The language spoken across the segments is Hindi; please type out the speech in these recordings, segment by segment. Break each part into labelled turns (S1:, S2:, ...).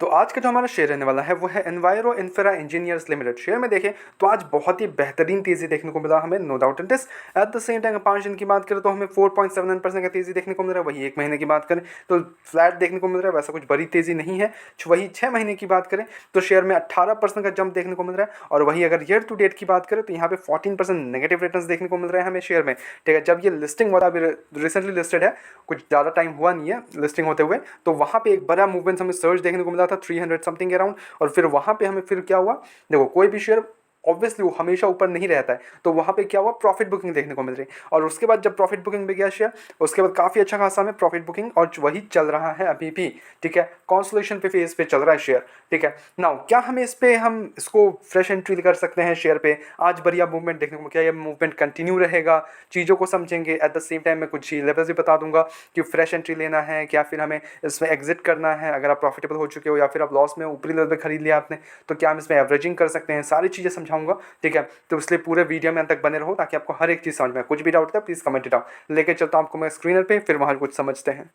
S1: तो आज का जो हमारा शेयर रहने वाला है वो है enviro infra engineers limited. Share में देखें तो आज बहुत ही बेहतरीन तेजी देखने को मिला हमें, no doubt in this. At the same time 5 दिन की बात करें तो हमें 4.79% का तेजी देखने को मिल रहा है। वही एक महीने की बात करें तो फ्लैट देखने को मिल रहा है, वैसा कुछ बड़ी तेजी नहीं है। वही 6 महीने की बात करें तो शेयर में 18% का जंप देखने को मिल रहा है। और वही अगर ईयर टू डेट की बात करें तो यहाँ पे 14% नेगेटिव रिटर्न देखने को मिल रहे हैं हमें शेयर में। ठीक है, जब ये लिस्टिंग वाला अभी रिसेंटली लिस्टेड है, कुछ ज़्यादा टाइम हुआ नहीं है लिस्टिंग होते हुए, तो वहाँ पे एक बड़ा मूवमेंट हमें सर्च देखने को मिला था 300 समथिंग अराउंड। और फिर वहाँ पे हमें फिर क्या हुआ, देखो कोई भी शेयर ऑब्वियसली वो हमेशा ऊपर नहीं रहता है, तो वहाँ पे क्या हुआ, प्रॉफिट बुकिंग देखने को मिल रही है। और उसके बाद जब प्रॉफिट बुकिंग पे गया शेयर, उसके बाद काफ़ी अच्छा खासा हमें प्रॉफिट बुकिंग और वही चल रहा है अभी भी। ठीक है, कॉन्सोलेशन पे फेज पे चल रहा है शेयर। ठीक है, नाउ क्या हम इस पे हम इसको फ्रेश एंट्री कर सकते हैं शेयर पे? आज बढ़िया मूवमेंट देखने को, क्या ये मूवमेंट कंटिन्यू रहेगा? चीज़ों को समझेंगे। एट द सेम टाइम मैं कुछ लेवल्स भी बता दूंगा कि फ्रेश एंट्री लेना है क्या फिर हमें इसमें एग्जिट करना है। अगर आप प्रॉफिटेबल हो चुके हो या फिर आप लॉस में ऊपरी लेवल पे खरीद लिया आपने, तो क्या हम इसमें एवरेजिंग कर सकते हैं? सारी चीज़ें समझाऊंगा। ठीक है, तो इसलिए पूरे वीडियो में अंत तक बने रहो ताकि आपको हर एक चीज़ समझ में। कुछ भी डाउट है प्लीज़ कमेंट इट आउट। लेके चलता हूँ आपको मैं स्क्रीनर पे, फिर वहाँ कुछ समझते हैं।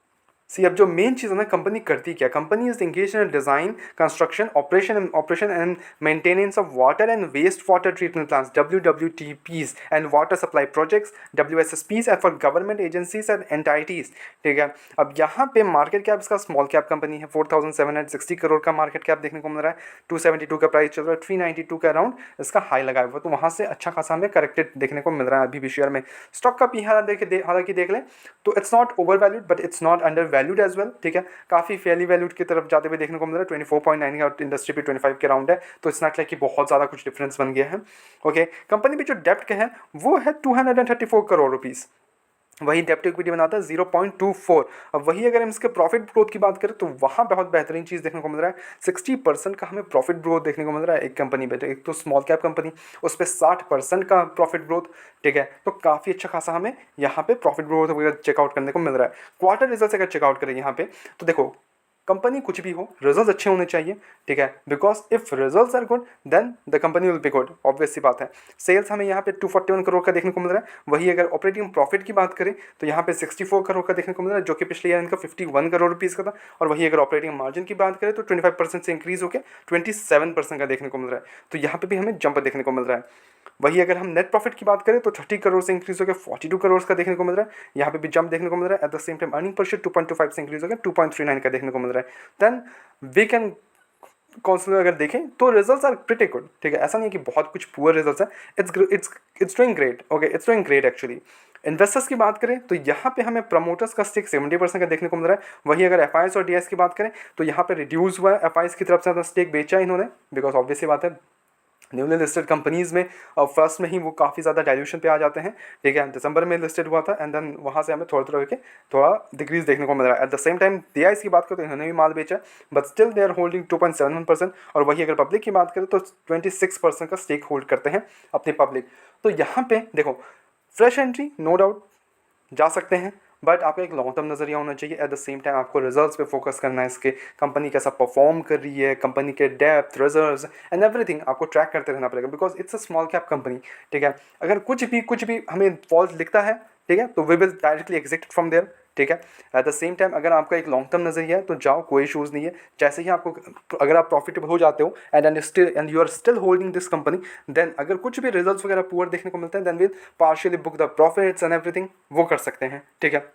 S1: सी, अब जो मेन चीज़ है ना, कंपनी करती क्या? Company is engage in design, construction, operation and maintenance of water and waste water treatment plants, WWTPs and water supply projects, WSSPs and for government agencies and entities. ठीक है, अब यहाँ पे मार्केट कैप इसका स्मॉल कैप कंपनी है। 4760 करोड़ का मार्केट कैप देखने को मिल रहा है। 272 का प्राइस चल रहा है, 392 का अराउंड इसका हाई लगाया हुआ, तो वहाँ से अच्छा खासा हमें करेक्टेड देखने को मिल रहा है अभी भी शेयर में। स्टॉक का पी हालांकि देख लें तो it's not over valued but it's not under valued as well. ठीक है, काफ़ी फेयरली वैल्यूड की तरफ जाते हुए देखने को मिल रहा है। 24.9 का इंडस्ट्री पे 25 के राउंड है, तो इट्स नॉट लाइक कि बहुत ज़्यादा कुछ डिफरेंस बन गया है। ओके, कंपनी पे जो डेप्ट के है वो है 234 करोड़ रुपीज़। वही डेप्ट इक्विटी बनाता है 0.24। अब वही अगर हम इसके प्रॉफिट ग्रोथ की बात करें तो वहाँ बहुत बेहतरीन चीज़ देखने को मिल रहा है। 60% का हमें प्रॉफिट ग्रोथ देखने को मिल रहा है एक कंपनी पे। तो एक तो स्मॉल कैप कंपनी, उस पर 60% का प्रॉफिट ग्रोथ। ठीक है, तो काफ़ी अच्छा खासा हमें यहाँ पे प्रॉफिट ग्रोथ वगैरह चेकआउट करने को मिल रहा है। क्वार्टर रिजल्ट अगर चेकआउट करें यहाँ पे तो देखो, कंपनी कुछ भी हो, रिजल्ट्स अच्छे होने चाहिए। ठीक है, because if results are good then the company will be good, obvious सी बात है। सेल्स हमें यहाँ पे 241 करोड़ का देखने को मिल रहा है। वही अगर ऑपरेटिंग प्रॉफिट की बात करें तो यहाँ पे 64 करोड़ का देखने को मिल रहा है, जो कि पिछले ईयर इनका 51 करोड़ रुपीज़ का था। और वही अगर ऑपरेटिंग मार्जिन की बात करें तो 25% से इंक्रीज होकर 27% का देखने को मिल रहा है। तो यहाँ पे भी हमें जंप देखने को मिल रहा है। वही अगर हम नेट प्रॉफिट की बात करें तो 30 करोड़ से इंक्रीज होकर 42 करोड़ का देखने को मिल रहा है। यहाँ पे भी जंप देखने को मिल रहा है। At the same time earning per share 2.25 से इंक्रीज होकर 2.39 का देखने को मिल रहा है। देन वी कैन कॉन्सिडर, अगर देखें तो रिजल्ट्स आर प्रीटी गुड। ठीक है, ऐसा नहीं है कि बहुत कुछ पुअर रिजल्ट्स है। It's doing great. Okay, it's doing great actually. Investors की बात करें तो यहाँ पे हमें प्रमोटर्स का स्टेक 70% का देखने को मिल रहा है। वही अगर एफ और डीआईएस की बात करें तो यहाँ पे रिड्यूस हुआ है, एफ की तरफ से स्टेक बेचा है इन्होंने, बिकॉज ऑब्वियस सी बात है न्यूली लिस्टेड कंपनीज़ में फर्स्ट में ही वो काफ़ी ज़्यादा डाइल्यूशन पे आ जाते हैं। ठीक है, दिसंबर में लिस्टेड हुआ था एंड देन वहाँ से हमें थोड़ा डिक्रीज देखने को मिल रहा है। At the same time DIIs की बात करें तो इन्होंने भी माल बेचा, but still they are holding 2.71%। और वही अगर पब्लिक की बात करें तो 26% का स्टेक होल्ड करते हैं अपनी पब्लिक। तो यहाँ पे देखो, फ्रेश एंट्री नो डाउट जा सकते हैं, बट आपका एक लॉन्ग टर्म नज़रिया होना चाहिए। एट द सेम टाइम आपको रिजल्ट्स पे फोकस करना है, इसके कंपनी कैसा परफॉर्म कर रही है, कंपनी के डेप्थ, रिजल्ट्स एंड एवरीथिंग आपको ट्रैक करते रहना पड़ेगा, because it's a small cap company. ठीक है, अगर कुछ भी हमें फॉल्ट लिखता है, ठीक है, तो we will directly exit from there. ठीक है, एट द सेम टाइम अगर आपका एक लॉन्ग टर्म नज़रिया है तो जाओ, कोई इशूज़ नहीं है। जैसे ही आपको, अगर आप प्रॉफिटेबल हो जाते हो and you are still holding this company, then अगर कुछ भी रिजल्ट्स वगैरह पुअर देखने को मिलते हैं then will partially book the profits and everything, वो कर सकते हैं। ठीक है,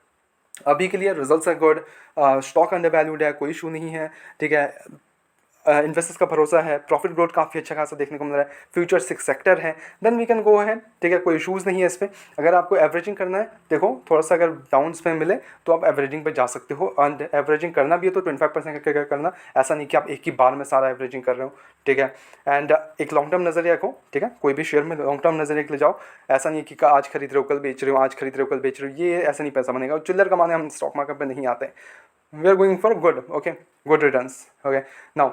S1: अभी के लिए results are good, stock under valued है, कोई इशू नहीं है। ठीक है, इन्वेस्टर्स का भरोसा है, प्रॉफिट ग्रोथ काफ़ी अच्छा खासा देखने को मिल रहा है, फ्यूचर 6 सेक्टर है, then we can go ahead. ठीक है, कोई इशूज़ नहीं है इस पर। अगर आपको एवरेजिंग करना है, देखो थोड़ा सा अगर डाउन्स में मिले तो आप एवरेजिंग पे जा सकते हो। एंड एवरेजिंग करना भी है तो 25% का करना, ऐसा नहीं कि आप एक ही बार में सारा एवरेजिंग कर रहे हो। ठीक है, एंड एक लॉन्ग टर्म नज़रिया रखो। ठीक है, कोई भी शेयर में लॉन्ग टर्म नज़रिए के लिए जाओ। ऐसा नहीं कि आज खरीद रहे हो कल बेच रहे हो, आज खरीद रहे हो कल बेच रहे हो, ये ऐसा नहीं पैसा बनेगा। चिल्लर कमाने हम स्टॉक मार्केट में नहीं आते। We are going for good, okay, good returns. Okay, now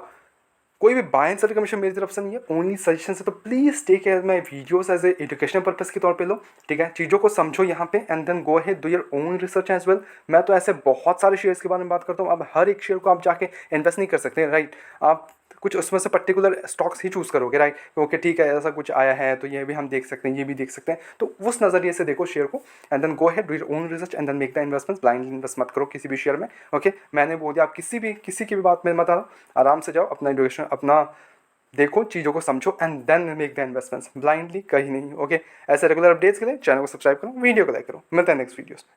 S1: कोई भी बाय एंड सेल कमीशन मेरी तरफ से नहीं है, ओनली सजेशन है। तो please take care my videos as a educational purpose के तौर पे लो। ठीक है, चीज़ों को समझो यहाँ पे and then go ahead do your own research as well. मैं तो ऐसे बहुत सारे शेयर्स के बारे में बात करता हूँ। अब हर एक शेयर को आप जाके इन्वेस्ट नहीं कर सकते, राइट? आप कुछ उसमें से पर्टिकुलर स्टॉक्स ही चूज़ करोगे, राइट? ओके ठीक है, ऐसा कुछ आया है तो ये भी हम देख सकते हैं, ये भी देख सकते हैं, तो उस नज़रिए से देखो शेयर को, and then go head do your own research and then make the investment. Blindly invest मत करो किसी भी शेयर में, ओके? मैंने बोल दिया, आप किसी की भी बात में मत आओ, आराम से जाओ, अपना एजुकेशन अपना देखो, चीज़ों को समझो and then make the investments, blindly कहीं नहीं, ओके? ऐसे रेगुलर अपडेट्स के लिए चैनल को सब्सक्राइब करो, वीडियो को लाइक करो। मिलते हैं नेक्स्ट वीडियोस में।